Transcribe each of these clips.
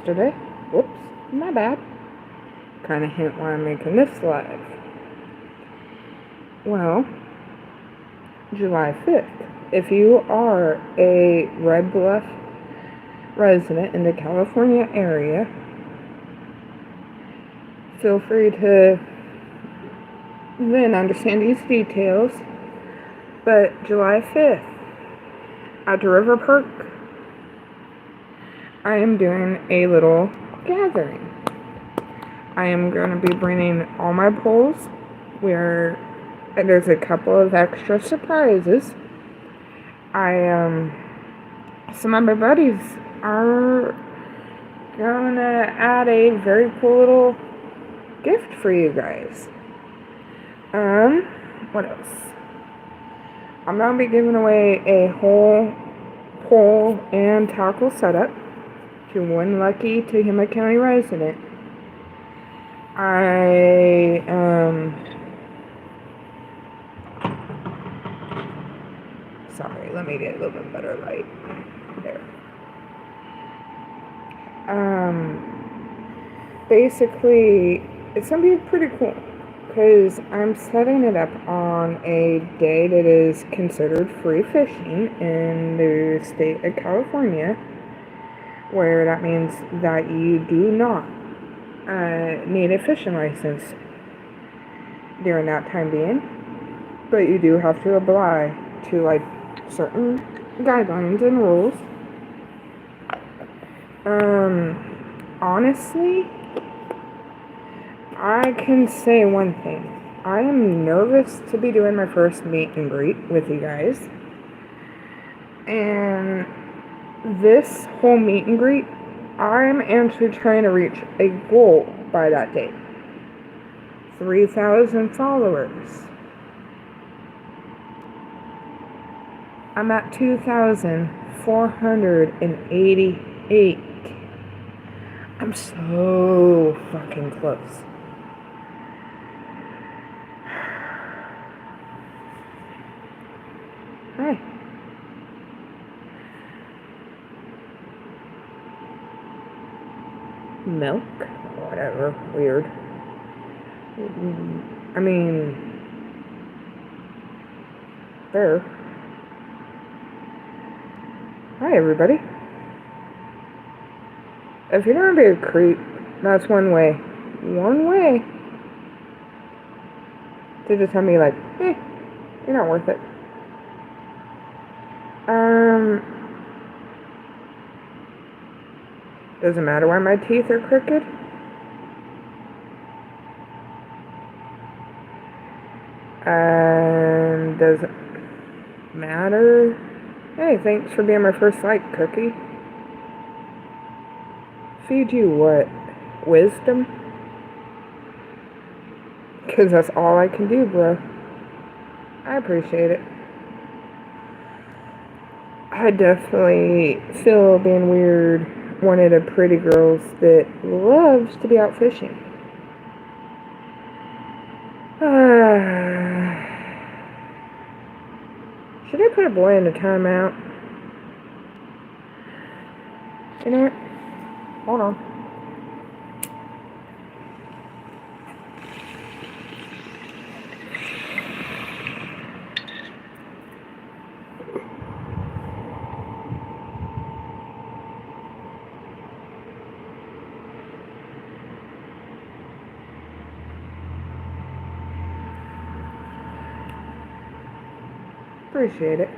yesterday. Whoops, my bad. Kind of hint why I'm making this live. Well, July 5th. If you are a Red Bluff resident in the California area, feel free to then understand these details. But July 5th, at the River Park, I am doing a little gathering. I am going to be bringing all my poles, where there's a couple of extra surprises. Some of my buddies are gonna add a very cool little gift for you guys. What else? I'm gonna be giving away a whole pole and tackle setup to one lucky Tehama County resident. Sorry, let me get a little bit better light. There. Basically, it's gonna be pretty cool because I'm setting it up on a day that is considered free fishing in the state of California, where that means that you do not need a fishing license during that time being, but you do have to abide to like certain guidelines and rules. Honestly, I can say one thing. I am nervous to be doing my first meet and greet with you guys. And this whole meet and greet, I'm actually trying to reach a goal by that date. 3,000 followers. I'm at 2,488. I'm so fucking close. Hi. Milk? Whatever. Weird. I mean, there. Hi, everybody. If you're gonna be a creep, that's one way. One way. To just tell me, like, you're not worth it. Doesn't matter why my teeth are crooked. Doesn't matter. Hey, thanks for being my first like, Cookie. Feed you what? Wisdom? Because that's all I can do, bro. I appreciate it. I definitely feel being weird, one of the pretty girls that loves to be out fishing. Should I put a boy in a timeout? You know what? Hold on. Appreciate it.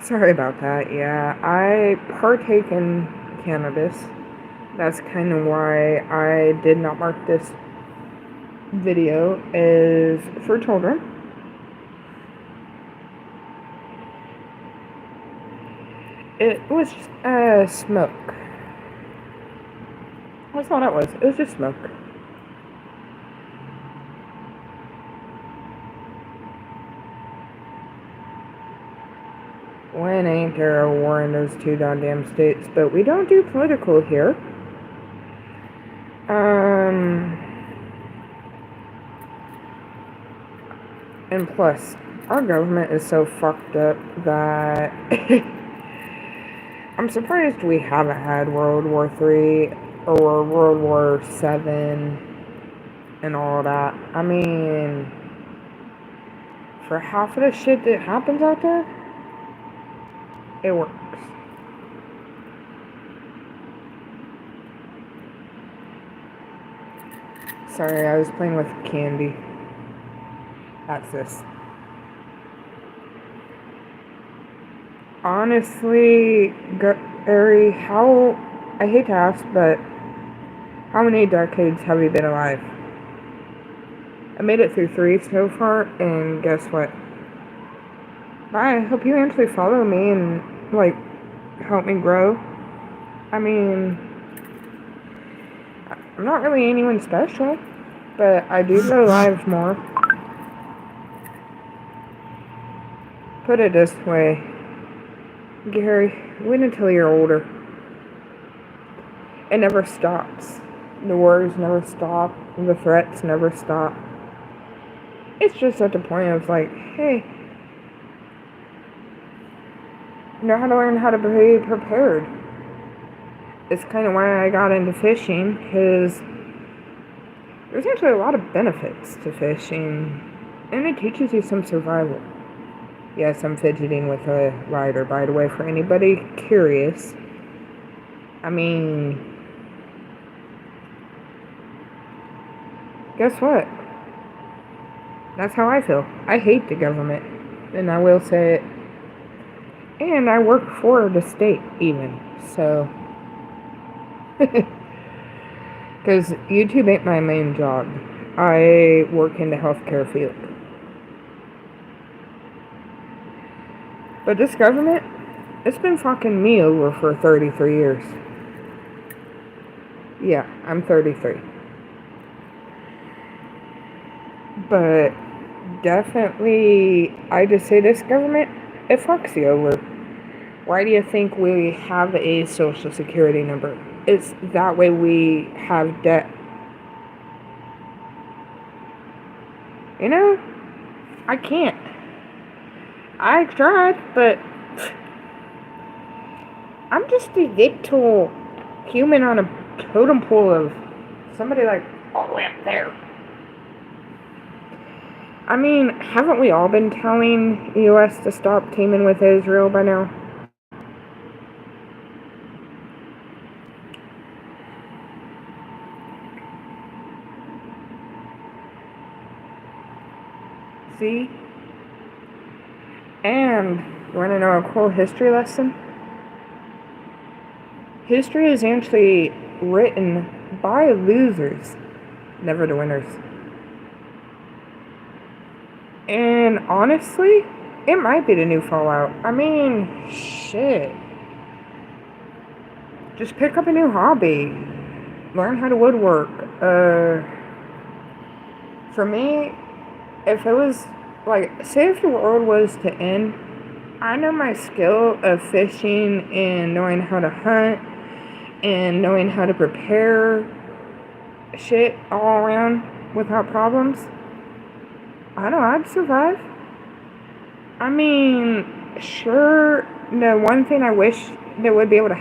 Sorry about that. Yeah, I partake in cannabis. That's kind of why I did not mark this video as for children. It was smoke. That's all that was. It was just smoke. When ain't there a war in those two goddamn states? But we don't do political here. And plus, our government is so fucked up that I'm surprised we haven't had World War III or World War VII and all that. I mean, for half of the shit that happens out there, it works. Sorry, I was playing with candy. That's this. Honestly, Gary, I hate to ask, but how many decades have you been alive? I made it through 3 so far, and guess what? I hope you actually follow me and, like, help me grow. I mean, I'm not really anyone special, but I do go live more. Put it this way, Gary, wait until you're older. It never stops. The worries never stop. The threats never stop. It's just at the point of like, hey, know how to learn how to be prepared. It's kind of why I got into fishing, because there's actually a lot of benefits to fishing, and it teaches you some survival. Yes, I'm fidgeting with a lighter, by the way, for anybody curious. I mean, guess what? That's how I feel. I hate the government, and I will say it. And I work for the state, even, so. Because YouTube ain't my main job. I work in the healthcare field. But this government, it's been fucking me over for 33 years. Yeah, I'm 33. But definitely, I just say this government, it fucks you over. Why do you think we have a social security number? It's that way we have debt. You know, I can't. I tried, but I'm just a little human on a totem pole of somebody like all the way up there. I mean, haven't we all been telling the U.S. to stop teaming with Israel by now? See? And, you want to know a cool history lesson? History is actually written by losers, never the winners. And honestly, it might be the new Fallout. I mean, shit. Just pick up a new hobby. Learn how to woodwork. For me, if it was, like, say if the world was to end, I know my skill of fishing and knowing how to hunt and knowing how to prepare shit all around without problems. I know I'd survive. I mean, sure, the one thing I wish that would be able to...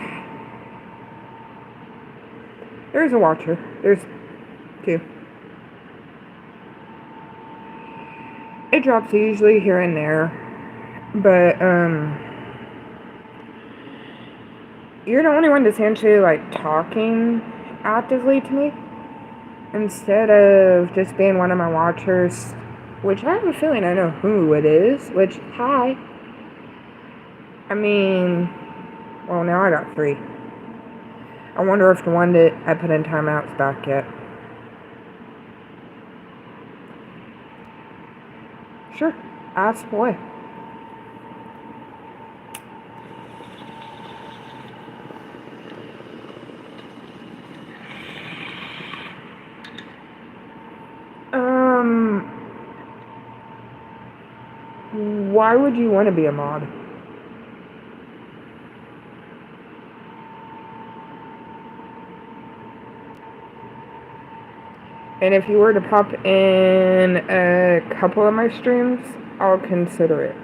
There's a watcher. There's 2. It drops usually here and there, but, you're the only one that's actually, like, talking actively to me, instead of just being one of my watchers, which I have a feeling I know who it is, which, hi. I mean, well, now I got 3. I wonder if the one that I put in timeout's back yet. Sure, ask away. Why would you want to be a mod? And if you were to pop in a couple of my streams, I'll consider it.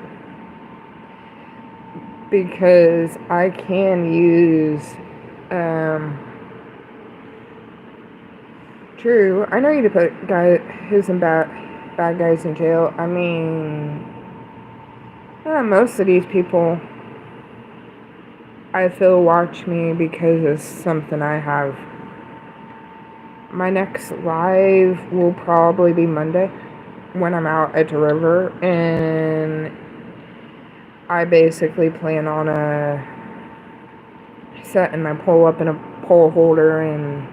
because I can use, true, I know you to put who's in bad guys in jail. I mean, most of these people, I feel, watch me because it's something I have. My next live will probably be Monday when I'm out at the river, and I basically plan on setting my pole up in a pole holder and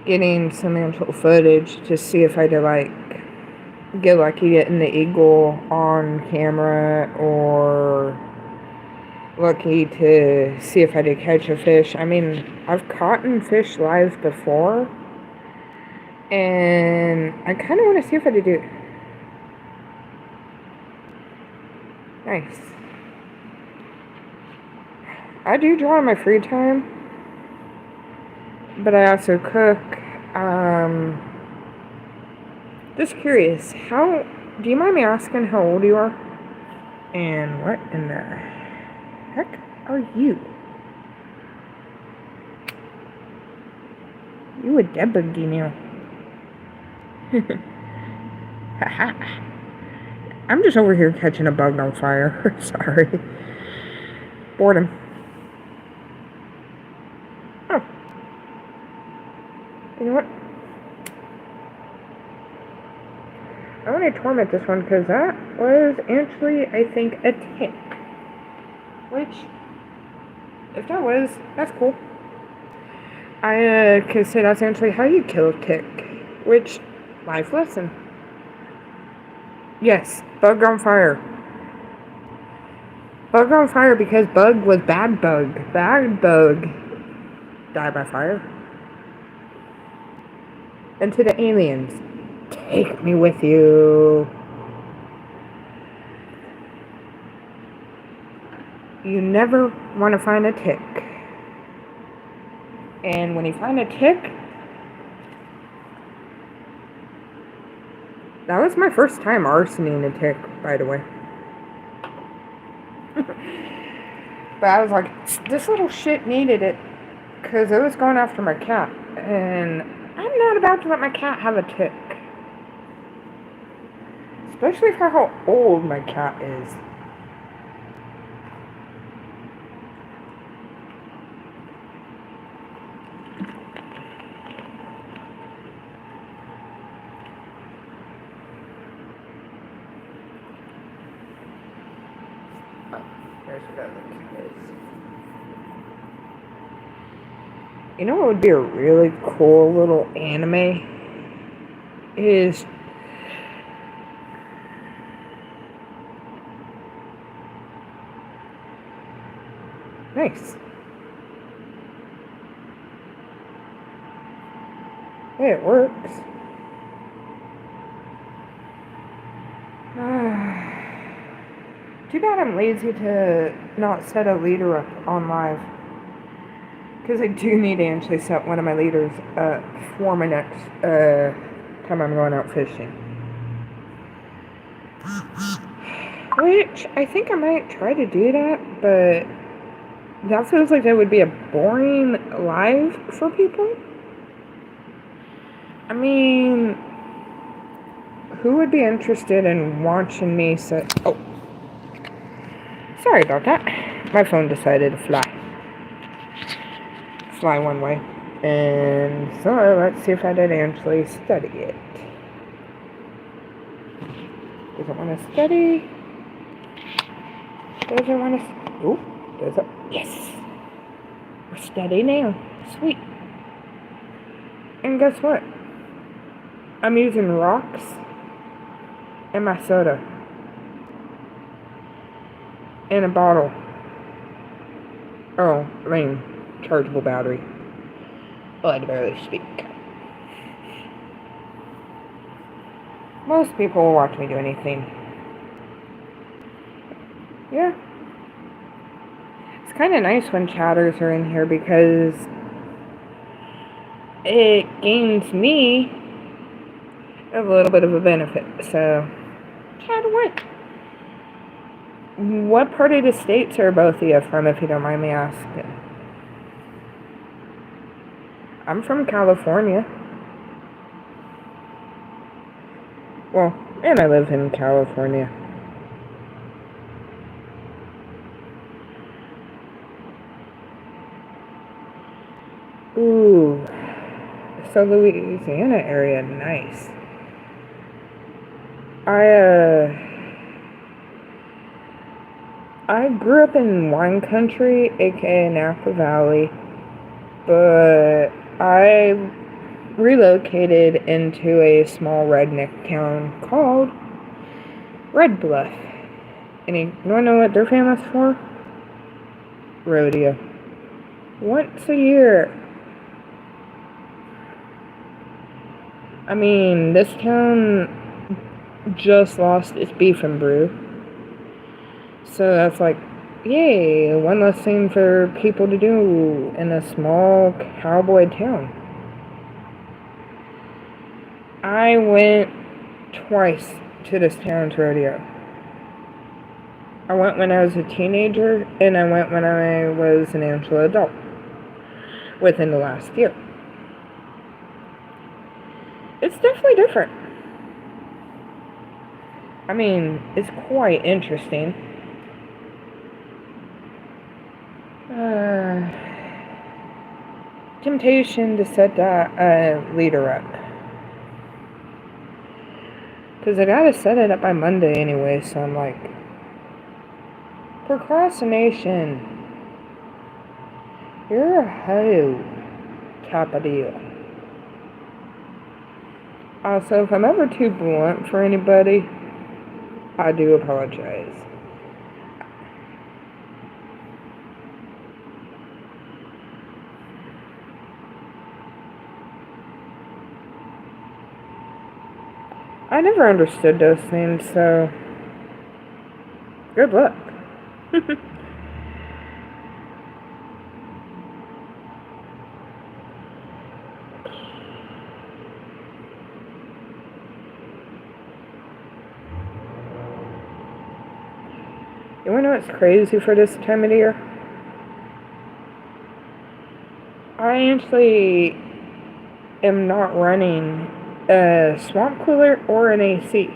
getting some actual footage to see if I could get lucky getting the eagle on camera, or lucky to see if I did catch a fish. I mean, I've caught fish live before, and I kind of want to see if I did do it. Nice. I do draw in my free time, but I also cook. Just curious, do you mind me asking how old you are? And what in the heck are you? You a dead buggy now. Haha. I'm just over here catching a bug on fire. Sorry. Boredom. Oh. You know what? I want to torment this one because that was actually, I think, a tick. Which, if that was, that's cool. I could say that's actually how you kill a tick. Which, life lesson. Yes, bug on fire. Bug on fire because bug was bad bug. Bad bug died by fire. And to the aliens, take me with you. You never want to find a tick. And when you find a tick, that was my first time arsoning a tick, by the way. But I was like, this little shit needed it, because it was going after my cat. And I'm not about to let my cat have a tick. Especially for how old my cat is. There's what that looks like. You know what would be a really cool little anime? Is nice. Hey, it works. Too bad I'm lazy to not set a leader up on live. Because I do need to actually set one of my leaders up for my next time I'm going out fishing. Which, I think I might try to do that, but that feels like that would be a boring live for people. I mean, who would be interested in watching me set... Oh. Sorry about that. My phone decided to fly one way. And so let's see if I did actually study it. Does it want to study? Does it want to... Oh, does it? Yes! We're steady now. Sweet. And guess what? I'm using rocks and my soda. In a bottle. Oh, I mean, chargeable battery. Well, I barely speak. Most people will watch me do anything. Yeah. It's kind of nice when chatters are in here because it gains me a little bit of a benefit. So, chat away. What part of the States are both of you from, if you don't mind me asking? I'm from California. Well, and I live in California. Ooh, so Louisiana area, nice. I grew up in wine country, aka Napa Valley, but I relocated into a small redneck town called Red Bluff. And you wanna know what they're famous for? Rodeo. Once a year. I mean, this town just lost its beef and brew. So that's like, yay, one less thing for people to do in a small cowboy town. I went twice to this town's rodeo. I went when I was a teenager, and I went when I was an actual adult, within the last year. It's definitely different. I mean, it's quite interesting. Temptation to set that leader up. Because I gotta set it up by Monday anyway, so I'm like, procrastination. You're a hoe type of deal. Also, if I'm ever too blunt for anybody, I do apologize. I never understood those things, so good luck. You wanna know what's crazy for this time of the year? I actually am not running a swamp cooler or an AC.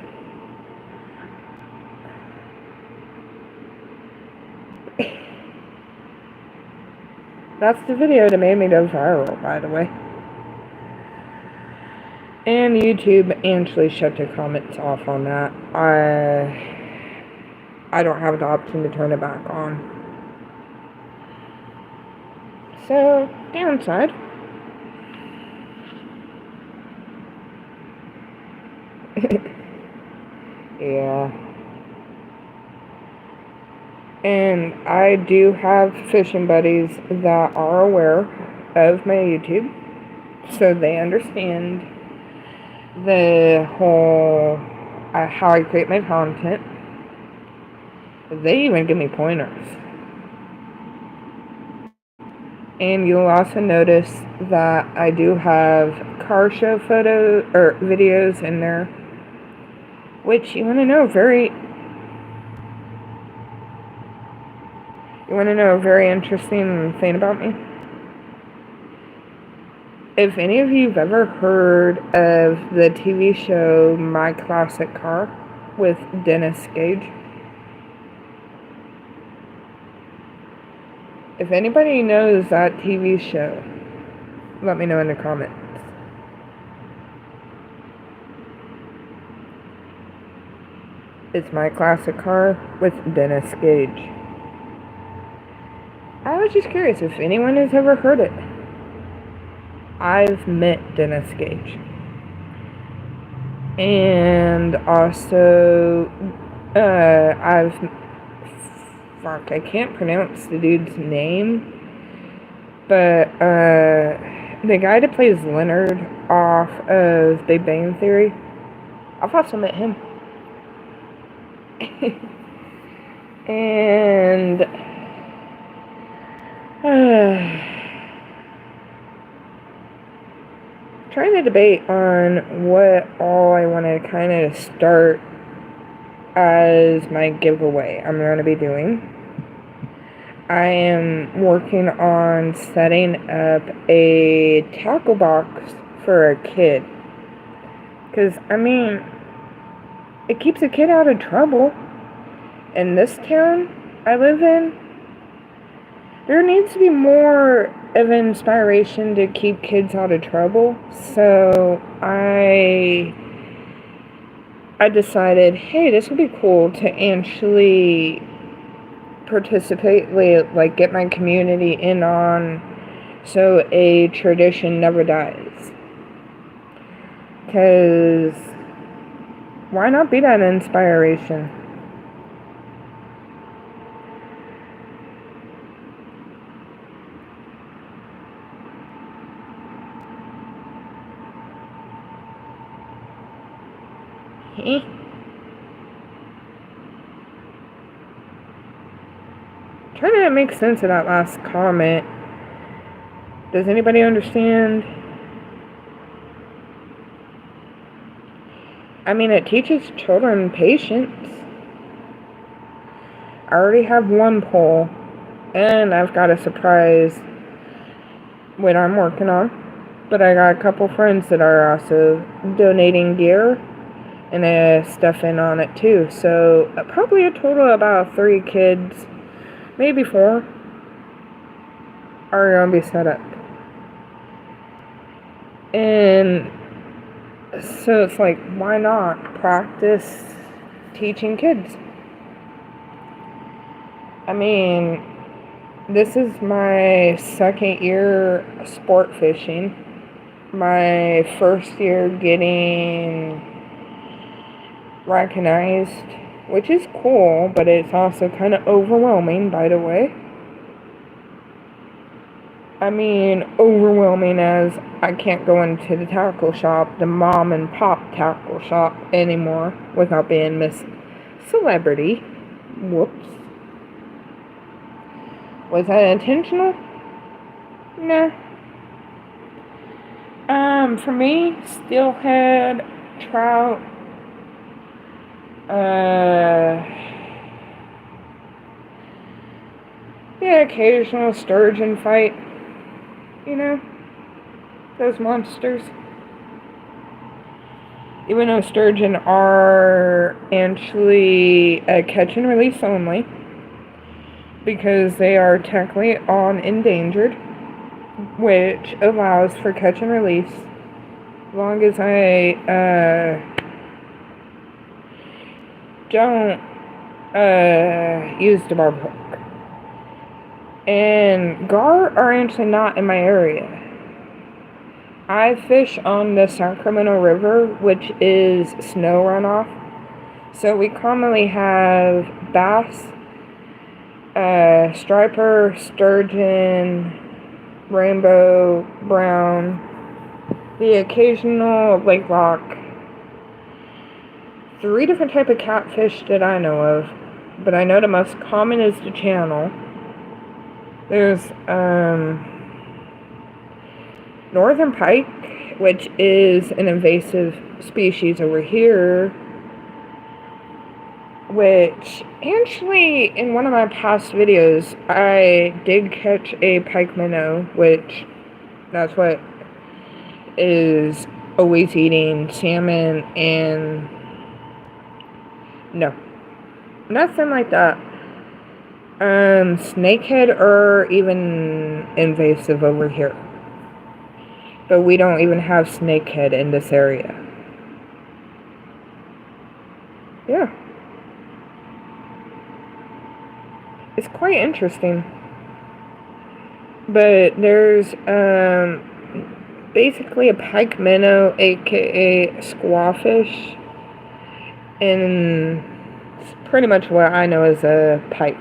That's the video that made me go viral, by the way. And YouTube actually shut the comments off on that. I don't have the option to turn it back on. So, downside. Yeah. And I do have fishing buddies that are aware of my YouTube, so they understand the whole how I create my content. They even give me pointers. And you'll also notice that I do have car show photos or videos in there, which you want to know a very interesting thing about me? If any of you have ever heard of the TV show My Classic Car with Dennis Gage, if anybody knows that TV show, let me know in the comments. It's My Classic Car with Dennis Gage. I was just curious if anyone has ever heard it. I've met Dennis Gage. And also, I can't pronounce the dude's name, but the guy that plays Leonard off of Big Bang Theory, I've also met him. And trying to debate on what all I want to kind of start as my giveaway I'm going to be doing. I am working on setting up a tackle box for a kid. Because, I mean, it keeps a kid out of trouble. In this town I live in, there needs to be more of an inspiration to keep kids out of trouble. So I decided, hey, this would be cool to actually participate, like get my community in on, so a tradition never dies. Because why not be that inspiration? Trying to make sense of that last comment. Does anybody understand? I mean, it teaches children patience. I already have one poll, and I've got a surprise what I'm working on. But I got a couple friends that are also donating gear and stuff in on it too. So probably a total of about 3 kids, maybe 4, are going to be set up. And so it's like, why not practice teaching kids? I mean, this is my 2nd year sport fishing. My 1st year getting recognized, which is cool, but it's also kind of overwhelming, by the way. I mean, overwhelming as I can't go into the tackle shop, the mom and pop tackle shop anymore without being Miss Celebrity. Whoops. Was that intentional? Nah. For me, steelhead, trout, the occasional sturgeon fight. You know, those monsters. Even though sturgeon are actually a catch and release only, because they are technically on endangered, which allows for catch and release, as long as I don't use the barb hook. And gar are actually not in my area. I fish on the Sacramento River, which is snow runoff. So we commonly have bass, striper, sturgeon, rainbow, brown, the occasional lake rock. 3 different types of catfish that I know of, but I know the most common is the channel. There's northern pike, which is an invasive species over here, which actually in one of my past videos I did catch a pike minnow, which that's what is always eating salmon, and no, nothing like that. Snakehead are even invasive over here. But we don't even have snakehead in this area. Yeah. It's quite interesting. But there's, basically a pike minnow, aka squawfish, and it's pretty much what I know as a pike.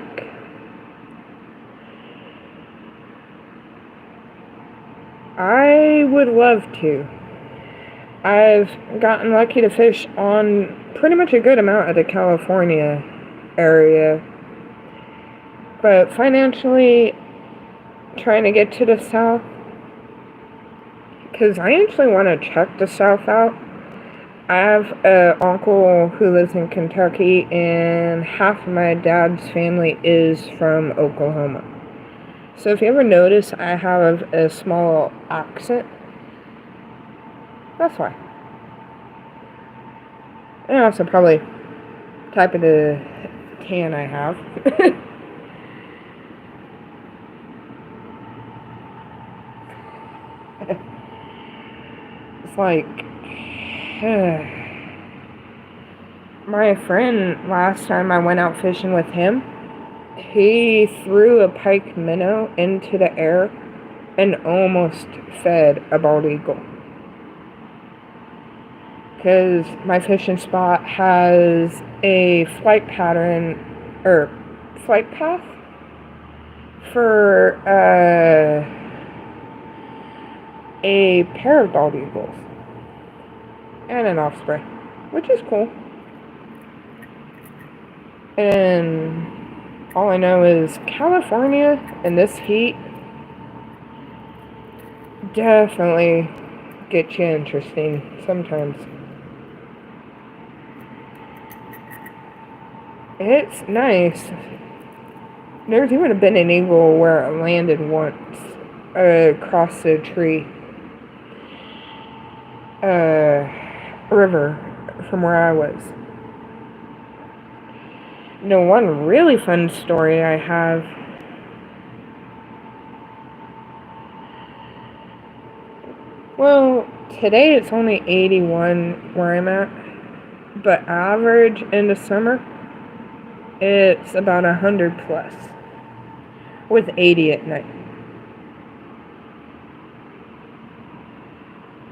I would love to. I've gotten lucky to fish on pretty much a good amount of the California area. But financially, trying to get to the South, because I actually want to check the South out. I have an uncle who lives in Kentucky, and half of my dad's family is from Oklahoma. So if you ever notice I have a small accent, that's why. And also probably type of the tan I have. It's like my friend, last time I went out fishing with him, he threw a pike minnow into the air and almost fed a bald eagle. Because my fishing spot has a flight pattern, or flight path for a pair of bald eagles and an osprey, which is cool. And all I know is California in this heat definitely gets you interesting sometimes. It's nice. There's even been an eagle where it landed once across a tree river from where I was. No, one really fun story I have. Well, today it's only 81 where I'm at, but average in the summer, it's about 100 plus, with 80 at night.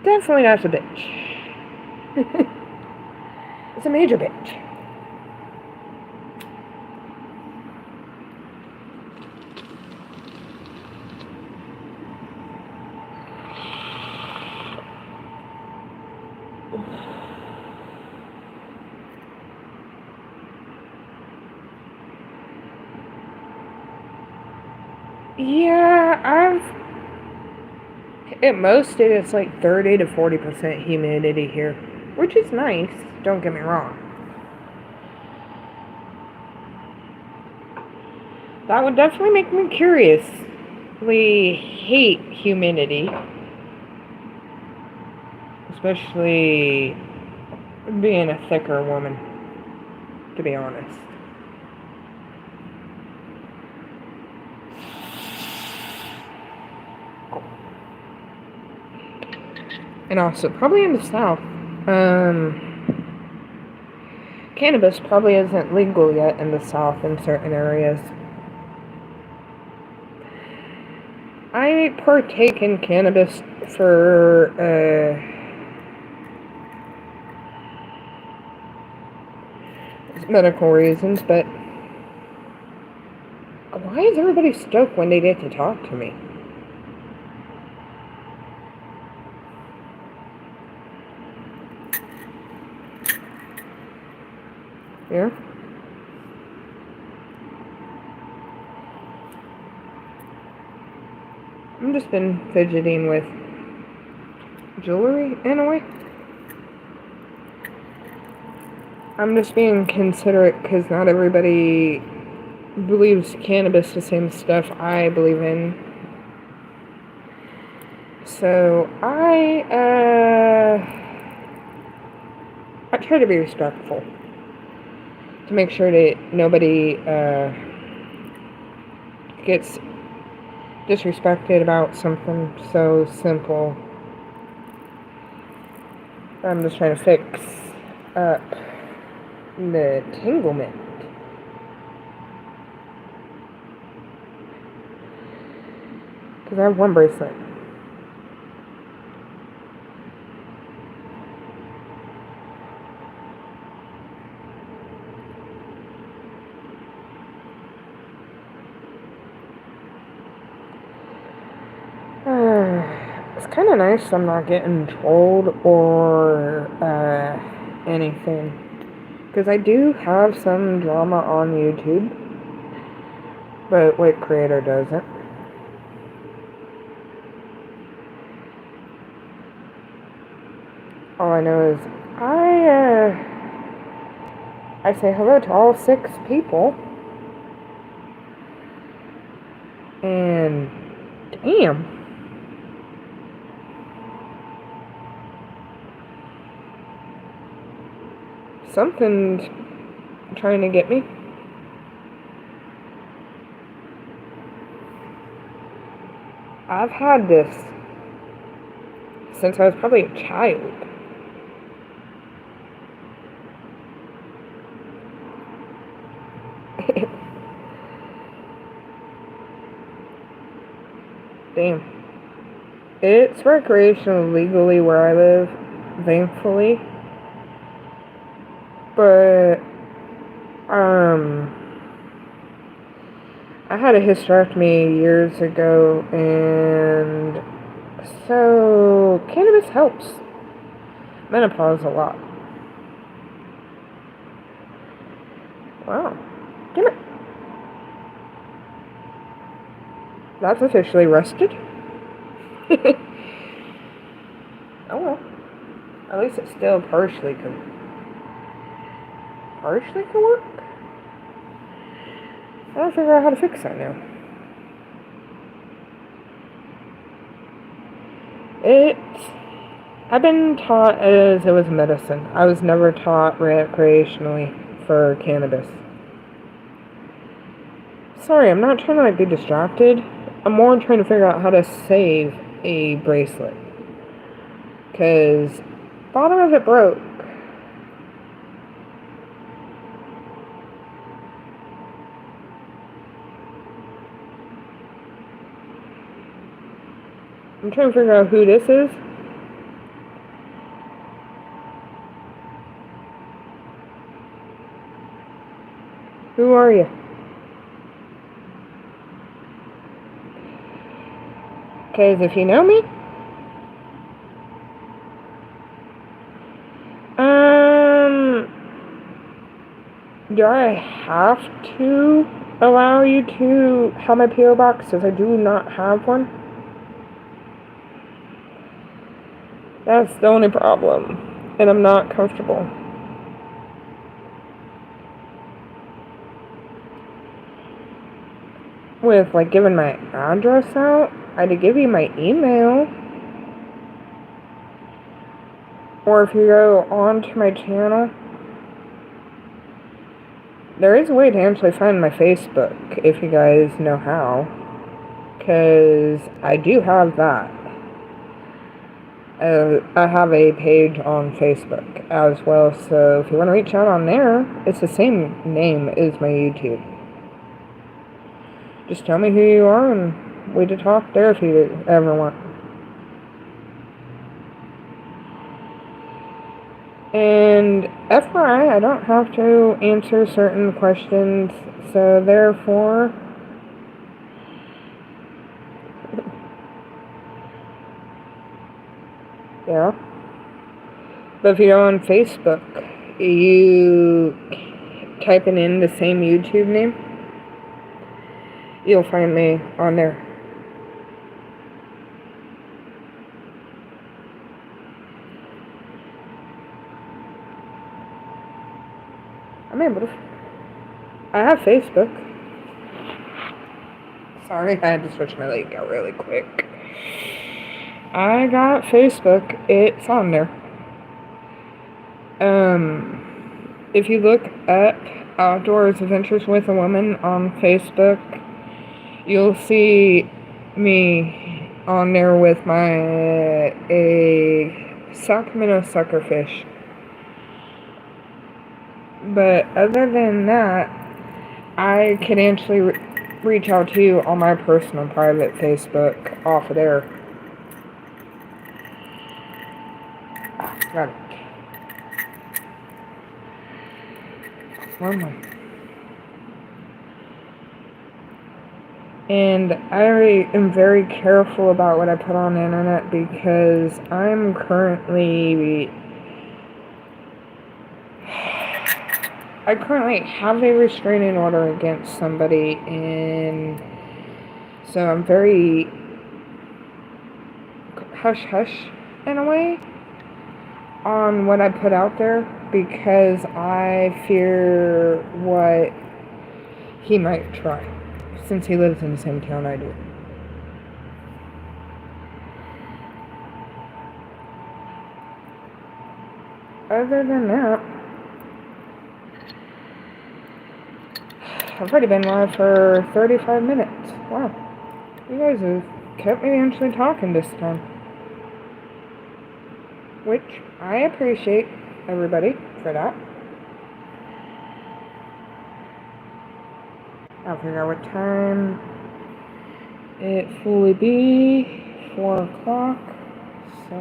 Definitely not a bitch. It's a major bitch. Yeah, at most it's like 30 to 40% humidity here, which is nice, don't get me wrong. That would definitely make me curiously hate humidity, especially being a thicker woman, to be honest. And also, probably in the South, cannabis probably isn't legal yet in the South in certain areas. I partake in cannabis for medical reasons, but why is everybody stoked when they get to talk to me? Yeah? I've just been fidgeting with jewelry in a way. I'm just being considerate because not everybody believes cannabis the same stuff I believe in. So I try to be respectful to make sure that nobody gets disrespected about something so simple. I'm just trying to fix up the entanglement. Because I have one bracelet. It's kind of nice I'm not getting trolled or anything. Because I do have some drama on YouTube, but Wit Creator doesn't. All I know is I say hello to all 6 people. And damn. Something's trying to get me. I've had this since I was probably a child. Damn. It's recreational legally where I live, thankfully. But, I had a hysterectomy years ago, and so cannabis helps menopause a lot. Wow. Damn it. That's officially rested. Oh well. At least it still partially can work? I gotta figure out how to fix that now. I've been taught as it was medicine. I was never taught recreationally for cannabis. Sorry, I'm not trying to be distracted. I'm more trying to figure out how to save a bracelet. Because bottom of it broke. I'm trying to figure out who this is. Who are you? Because if you know me, do I have to allow you to have my P.O. box if I do not have one? That's the only problem, and I'm not comfortable. With, giving my address out. I had to give you my email. Or if you go onto my channel, there is a way to actually find my Facebook, if you guys know how. Because I do have that. I have a page on Facebook as well, so if you want to reach out on there, it's the same name as my YouTube. Just tell me who you are and we can talk there if you ever want. And FYI, I don't have to answer certain questions, so therefore, yeah. But if you go on Facebook, you typing in the same YouTube name, you'll find me on there. I'm able to. I have Facebook. Sorry, I had to switch my leg out really quick. I got Facebook. It's on there. If you look up Outdoors Adventures with a Woman on Facebook, you'll see me on there with a Sacramento suckerfish. But other than that, I can actually reach out to you on my personal private Facebook off of there. Got it. Where am I? And I am very careful about what I put on the internet because I'm currently... I currently have a restraining order against somebody, and so I'm very hush-hush in a way. on what I put out there because I fear what he might try, since he lives in the same town I do. Other than that, I've already been live for 35 minutes. Wow. You guys have kept me actually talking this time. Which I appreciate everybody for that. I'll figure out what time it fully be. 4 o'clock. So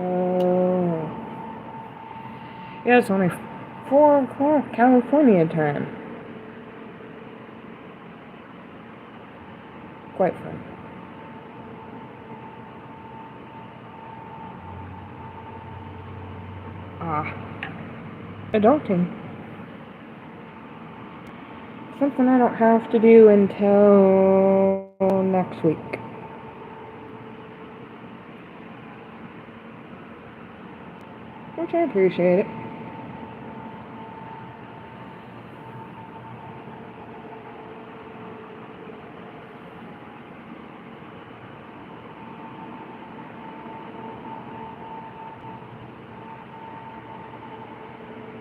yeah, it's only 4 o'clock California time. Quite fun. Adulting. Something I don't have to do until next week. Which I appreciate it.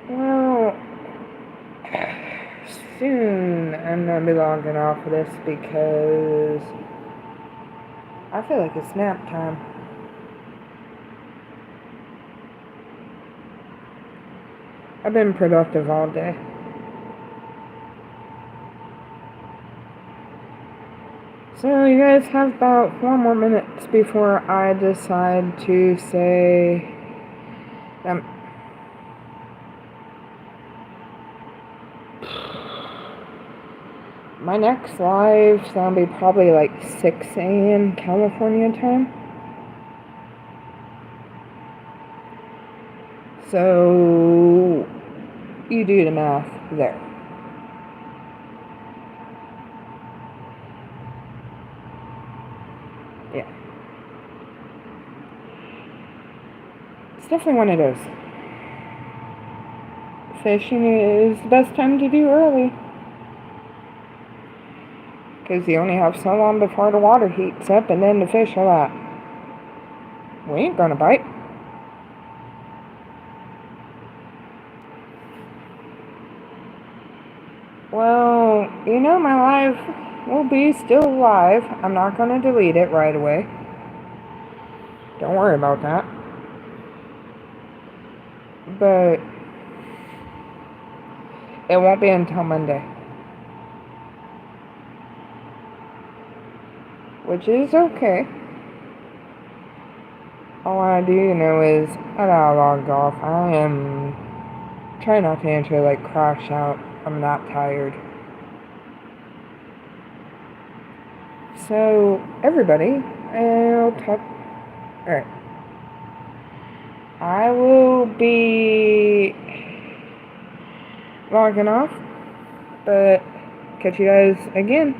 Well, soon I'm gonna be logging off of this because I feel like it's nap time. I've been productive all day. So you guys have about 4 more minutes before I decide to say my next live's gonna be probably like 6 a.m. California time. So you do the math there. Yeah. It's definitely one of those. Fishing is the best time to do early. Because you only have so long before the water heats up and then the fish are like, we ain't gonna bite. Well, you know my live will be still live. I'm not gonna delete it right away. Don't worry about that. But it won't be until Monday. Which is okay. All I do know is I gotta log off. I am trying not to actually like crash out. I'm not tired. So everybody, I'll talk. Alright. I will be logging off, but catch you guys again.